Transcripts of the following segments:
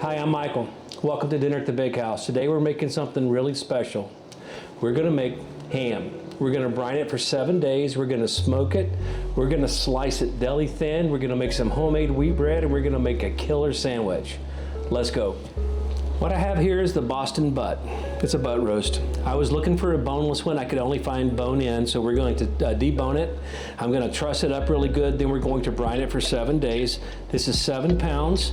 Hi, I'm Michael. Welcome to Dinner at the Big House. Today we're making something really special. We're gonna make ham. We're gonna brine it for 7 days. We're gonna smoke it. We're gonna slice it deli thin. We're gonna make some homemade wheat bread, and we're gonna make a killer sandwich. Let's go. What I have here is the Boston butt. It's a butt roast. I was looking for a boneless one. I could only find bone in, so we're going to debone it. I'm going to truss it up really good. Then we're going to brine it for 7 days. This is 7 pounds.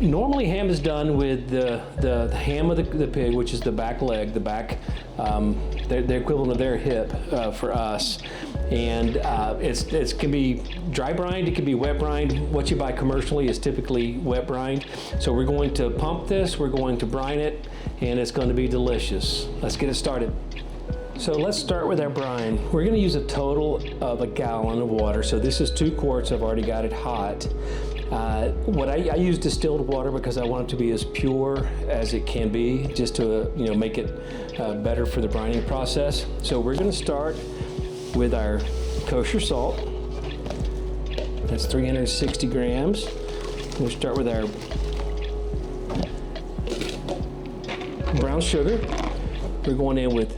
Normally ham is done with the ham of the pig, which is the back leg, the back, the equivalent of their hip for us. And it can be dry brined, it can be wet brined. What you buy commercially is typically wet brined. So we're going to pump this, we're going to brine it, and it's going to be delicious. Let's get it started. So let's start with our brine. We're going to use a total of 1 gallon of water. So this is 2 quarts. I've already got it hot. I use distilled water because I want it to be as pure as it can be, just to make it better for the brining process. So we're going to start with our kosher salt. That's 360 grams. We'll start with our brown sugar. We're going in with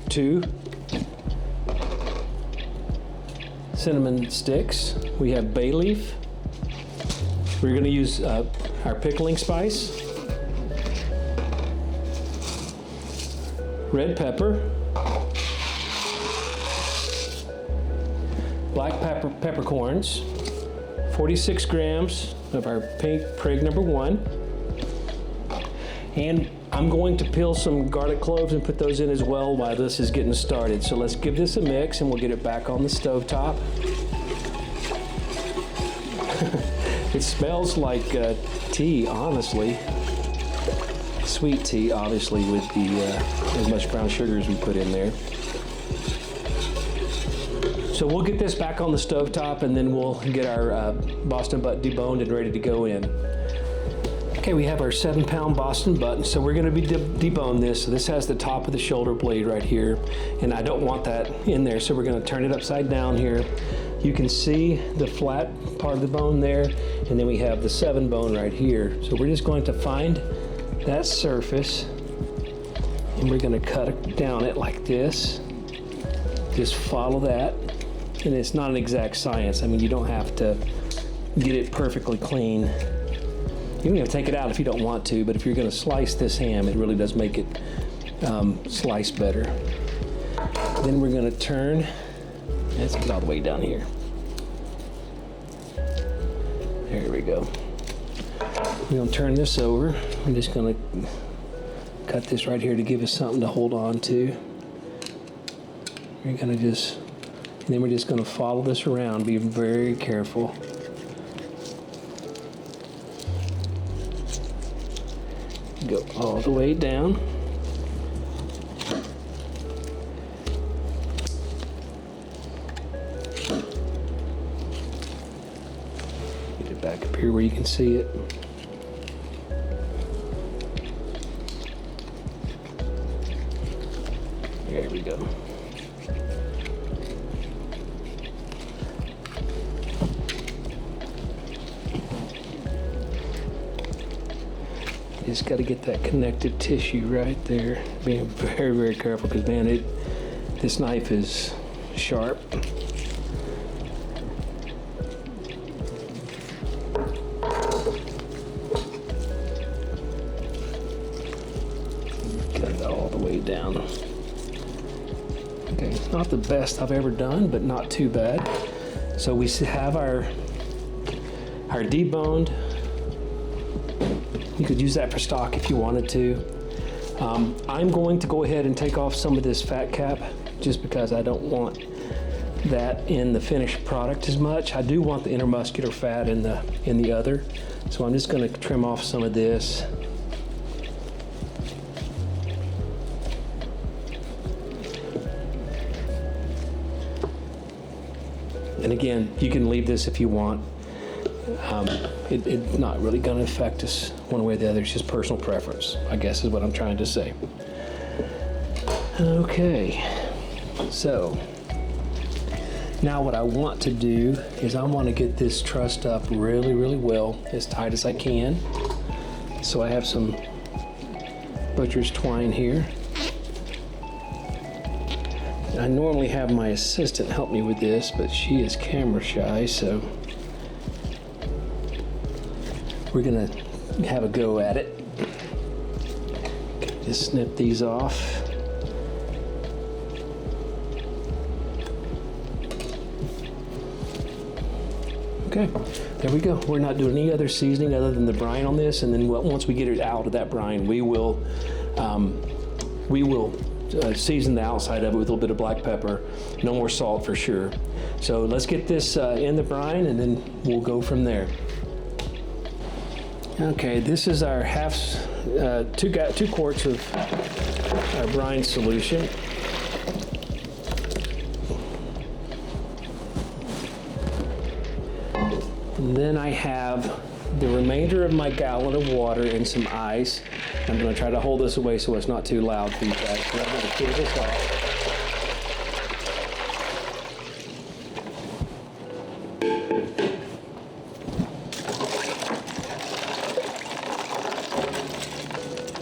2 cinnamon sticks. We have bay leaf. We're going to use our pickling spice, red pepper, black peppercorns, 46 grams of our pink prig number 1, and I'm going to peel some garlic cloves and put those in as well while this is getting started. So let's give this a mix and we'll get it back on the stove top. It smells like tea, honestly. Sweet tea, obviously, with as much brown sugar as we put in there. So we'll get this back on the stove top and then we'll get our Boston butt deboned and ready to go in. Okay, we have our 7-pound Boston butt, so we're gonna be debone this. So this has the top of the shoulder blade right here, and I don't want that in there, so we're gonna turn it upside down here. You can see the flat part of the bone there, and then we have the 7 bone right here. So we're just going to find that surface, and we're gonna cut down it like this. Just follow that, and it's not an exact science. I mean, you don't have to get it perfectly clean. You don't have to take it out if you don't want to, but if you're gonna slice this ham, it really does make it slice better. Then we're gonna turn, let's get all the way down here. There we go. We're gonna turn this over. I'm just gonna cut this right here to give us something to hold on to. We're gonna and then we're just gonna follow this around, be very careful. Go all the way down. Get it back up here where you can see it. There we go. Just got to get that connective tissue right there. Being very, very careful because, man, this knife is sharp. Cut it all the way down. Okay, it's not the best I've ever done, but not too bad. So we have our deboned. You could use that for stock if you wanted to. I'm going to go ahead and take off some of this fat cap just because I don't want that in the finished product as much. I do want the intermuscular fat in the other. So I'm just going to trim off some of this. And again, you can leave this if you want. It's not really going to affect us one way or the other. It's just personal preference, I guess is what I'm trying to say. Okay, so now what I want to do is I want to get this trussed up really, really well, as tight as I can. So I have some butcher's twine here. I normally have my assistant help me with this, but she is camera shy, so we're gonna have a go at it. Just snip these off. Okay, there we go. We're not doing any other seasoning other than the brine on this, and then once we get it out of that brine, we will season the outside of it with a little bit of black pepper. No more salt for sure. So let's get this in the brine, and then we'll go from there. Okay, this is our two quarts of our brine solution. And then I have the remainder of my gallon of water and some ice. I'm going to try to hold this away so it's not too loud for you guys. So I'm going to cool this off.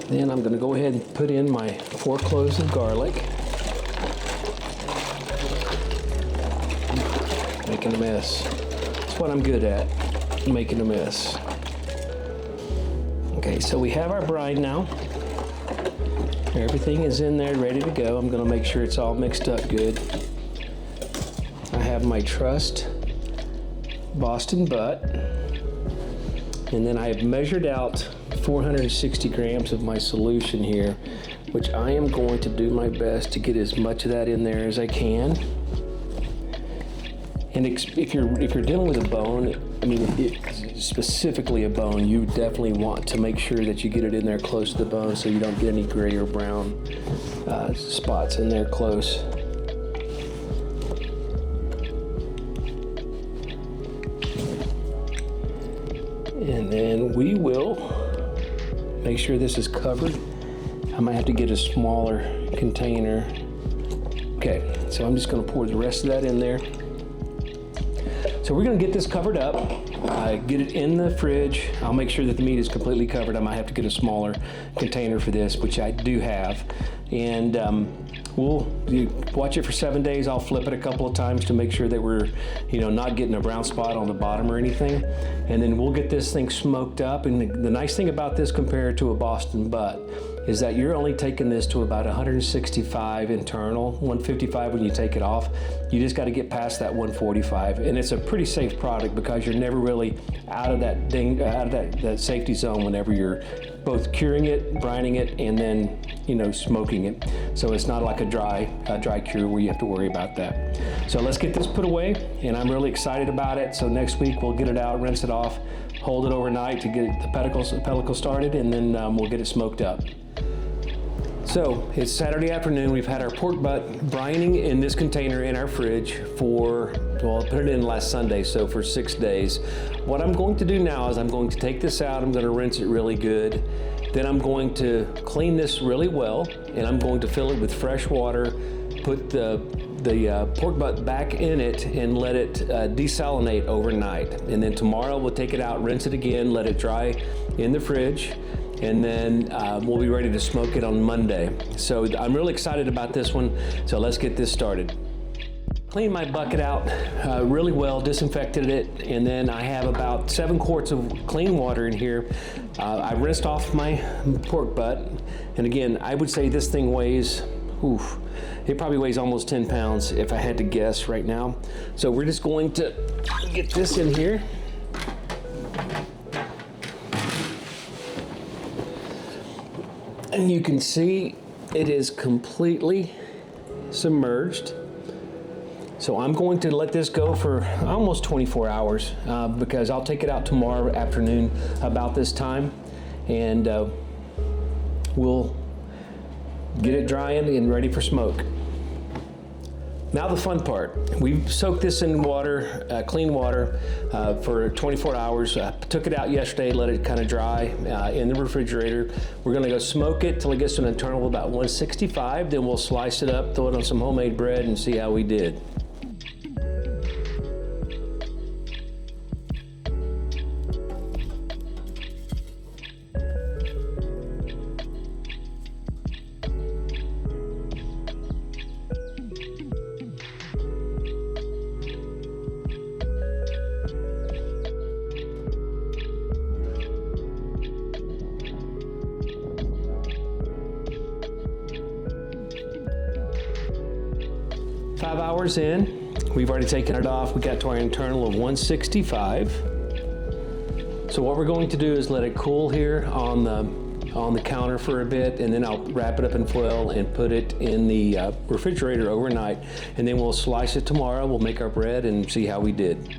Then I'm going to go ahead and put in my 4 cloves of garlic. Making a mess. That's what I'm good at, making a mess. Okay, so we have our brine now. Everything is in there ready to go. I'm going to make sure it's all mixed up good. I have my Trust Boston butt. And then I have measured out 460 grams of my solution here, which I am going to do my best to get as much of that in there as I can. And if you're dealing with a bone, I mean, specifically a bone, you definitely want to make sure that you get it in there close to the bone so you don't get any gray or brown spots in there close. And then we will make sure this is covered. I might have to get a smaller container. Okay, so I'm just going to pour the rest of that in there. So we're going to get this covered up, get it in the fridge. I'll make sure that the meat is completely covered. I might have to get a smaller container for this, which I do have. And we'll watch it for 7 days. I'll flip it a couple of times to make sure that we're, not getting a brown spot on the bottom or anything. And then we'll get this thing smoked up. And the nice thing about this compared to a Boston butt is that you're only taking this to about 165 internal, 155 when you take it off. You just got to get past that 145, and it's a pretty safe product because you're never really out of that safety zone whenever you're both curing it, brining it, and then smoking it. So it's not like a dry cure where you have to worry about that. So let's get this put away, and I'm really excited about it. So next week we'll get it out, rinse it off, hold it overnight to get the pellicle started, and then we'll get it smoked up. So it's Saturday afternoon. We've had our pork butt brining in this container in our fridge for, I put it in last Sunday, so for 6 days. What I'm going to do now is I'm going to take this out. I'm going to rinse it really good. Then I'm going to clean this really well, and I'm going to fill it with fresh water, put the pork butt back in it, and let it desalinate overnight. And then tomorrow we'll take it out, rinse it again, let it dry in the fridge, and then we'll be ready to smoke it on Monday. So I'm really excited about this one, so let's get this started. Cleaned my bucket out really well, disinfected it, and then I have about 7 quarts of clean water in here. I rinsed off my pork butt, and again, I would say this thing weighs, it probably weighs almost 10 pounds if I had to guess right now. So we're just going to get this in here. And you can see it is completely submerged. So I'm going to let this go for almost 24 hours because I'll take it out tomorrow afternoon about this time, and we'll get it drying and ready for smoke. Now the fun part. We've soaked this in water, clean water, for 24 hours. Took it out yesterday, let it kind of dry in the refrigerator. We're gonna go smoke it till it gets to an internal of about 165, then we'll slice it up, throw it on some homemade bread, and see how we did. 5 hours in, we've already taken it off. We got to our internal of 165. So what we're going to do is let it cool here on the counter for a bit, and then I'll wrap it up in foil and put it in the refrigerator overnight, and then we'll slice it tomorrow. We'll make our bread and see how we did.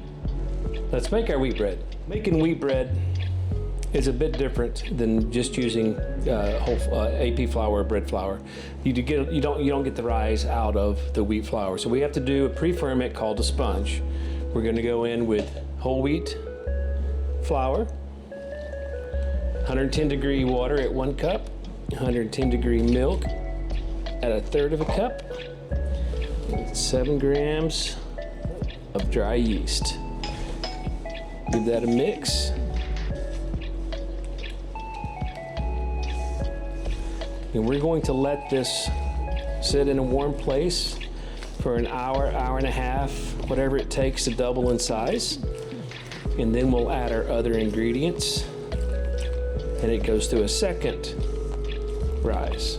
Let's make our wheat bread. Making wheat bread is a bit different than just using whole AP flour or bread flour. You don't get the rise out of the wheat flour. So we have to do a pre-ferment called a sponge. We're going to go in with whole wheat flour, 110 degree water at 1 cup, 110 degree milk at 1/3 of a cup, 7 grams of dry yeast. Give that a mix. And we're going to let this sit in a warm place for an hour, hour and a half, whatever it takes to double in size. And then we'll add our other ingredients. And it goes through a second rise.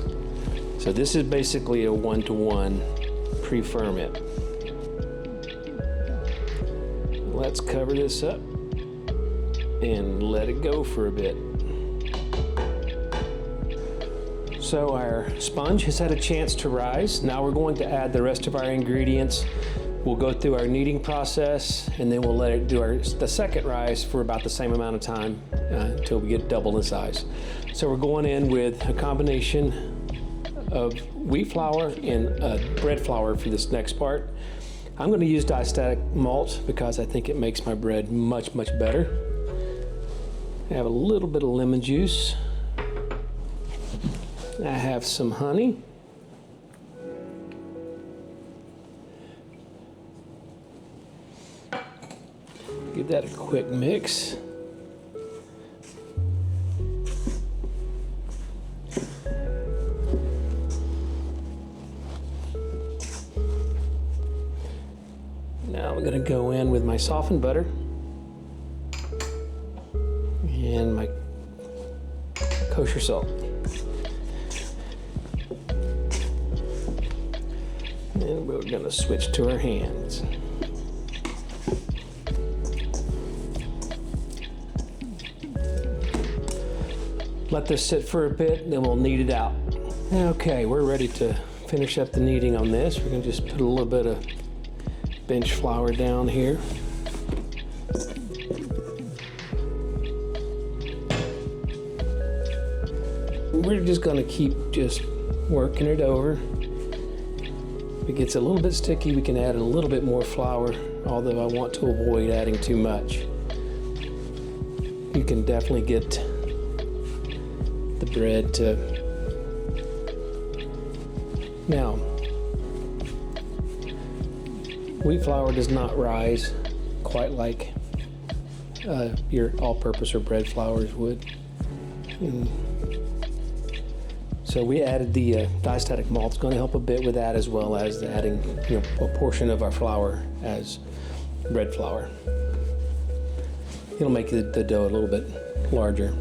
So this is basically a 1-to-1 pre-ferment. Let's cover this up and let it go for a bit. So our sponge has had a chance to rise. Now we're going to add the rest of our ingredients. We'll go through our kneading process, and then we'll let it do the second rise for about the same amount of time until we get double in size. So we're going in with a combination of wheat flour and bread flour for this next part. I'm going to use diastatic malt because I think it makes my bread much, much better. I have a little bit of lemon juice. I have some honey. Give that a quick mix. Now I'm going to go in with my softened butter and my kosher salt. And we're going to switch to our hands. Let this sit for a bit, and then we'll knead it out. Okay, we're ready to finish up the kneading on this. We're going to just put a little bit of bench flour down here. We're just going to keep just working it over. If it gets a little bit sticky, we can add a little bit more flour, although I want to avoid adding too much. You can definitely get the bread to... Now, wheat flour does not rise quite like your all-purpose or bread flours would. So we added the diastatic malt. It's going to help a bit with that, as well as adding a portion of our flour as bread flour. It'll make the dough a little bit larger.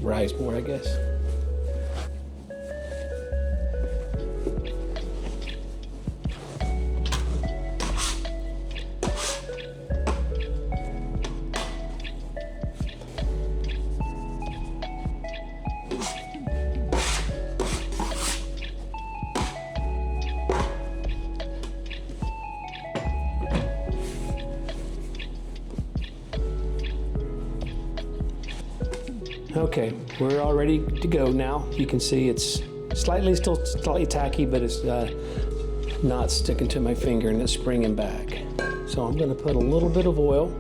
Rise more, I guess. Okay, we're all ready to go now. You can see it's still slightly tacky, but it's not sticking to my finger and it's springing back. So I'm going to put a little bit of oil.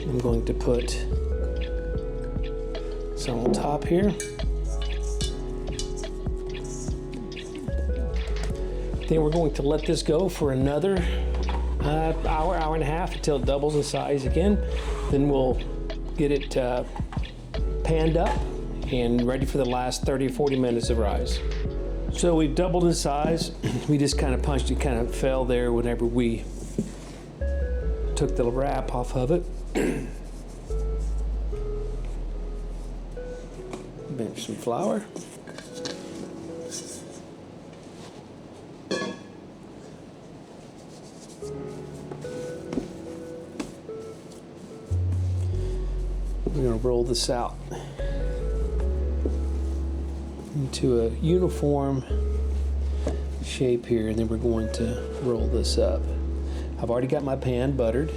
I'm going to put some on top here. Then we're going to let this go for another hour, hour and a half until it doubles in size again. Then we'll get it panned up and ready for the last 30 or 40 minutes of rise. So we've doubled in size. We just kind of punched it, kind of fell there whenever we took the wrap off of it. Bench some flour. We're going to roll this out into a uniform shape here, and then we're going to roll this up. I've already got my pan buttered.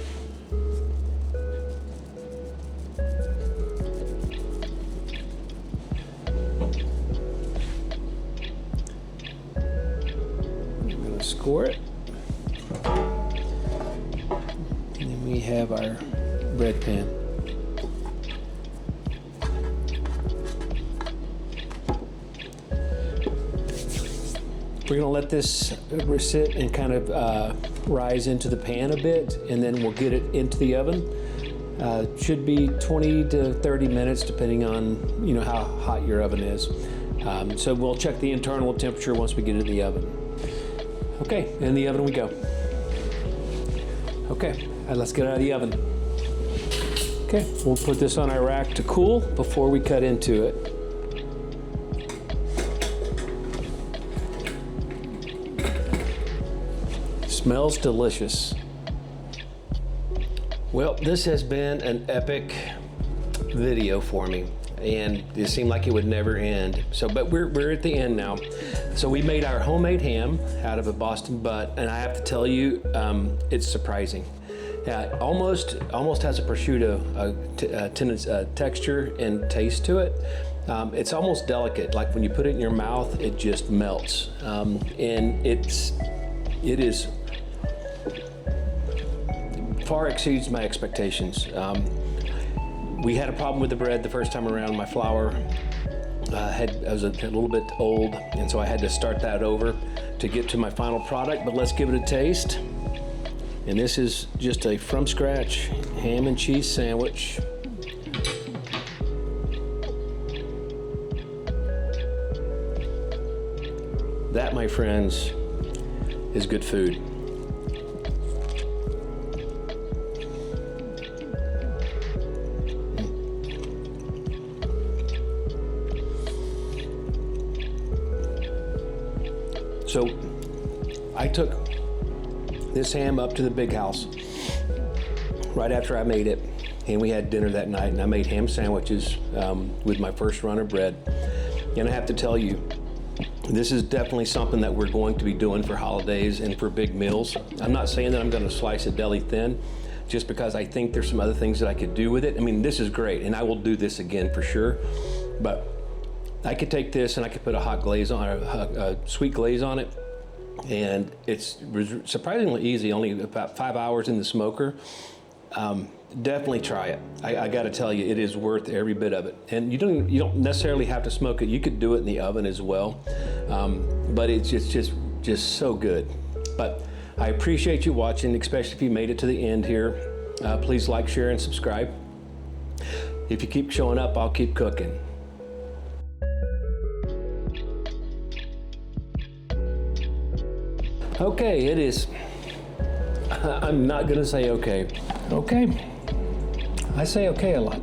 I'm going to score it. And then we have our bread pan. We're going to let this sit and kind of rise into the pan a bit, and then we'll get it into the oven. Should be 20 to 30 minutes, depending on how hot your oven is. So we'll check the internal temperature once we get it in the oven. Okay, in the oven we go. Okay, let's get out of the oven. Okay, we'll put this on our rack to cool before we cut into it. Smells delicious. Well, this has been an epic video for me, and it seemed like it would never end. But we're at the end now. So we made our homemade ham out of a Boston butt, and I have to tell you, it's surprising. Almost has a prosciutto texture and taste to it. It's almost delicate, like when you put it in your mouth, it just melts, and it is far exceeds my expectations. We had a problem with the bread the first time around. My flour was a little bit old, and so I had to start that over to get to my final product, but let's give it a taste. And this is just a from scratch ham and cheese sandwich. That, my friends, is good food. So I took this ham up to the big house right after I made it, and we had dinner that night, and I made ham sandwiches with my first run of bread. And I have to tell you, this is definitely something that we're going to be doing for holidays and for big meals. I'm not saying that I'm going to slice it deli thin, just because I think there's some other things that I could do with it. I mean, this is great, and I will do this again for sure, but I could take this and I could put a hot glaze on it, a sweet glaze on it, and it's surprisingly easy, only about 5 hours in the smoker. Definitely try it. I got to tell you, it is worth every bit of it. And you don't necessarily have to smoke it. You could do it in the oven as well, but it's just so good. But I appreciate you watching, especially if you made it to the end here. Please like, share, and subscribe. If you keep showing up, I'll keep cooking. Okay, it is. I'm not gonna say okay. Okay. I say okay a lot.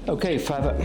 Okay, 5 up.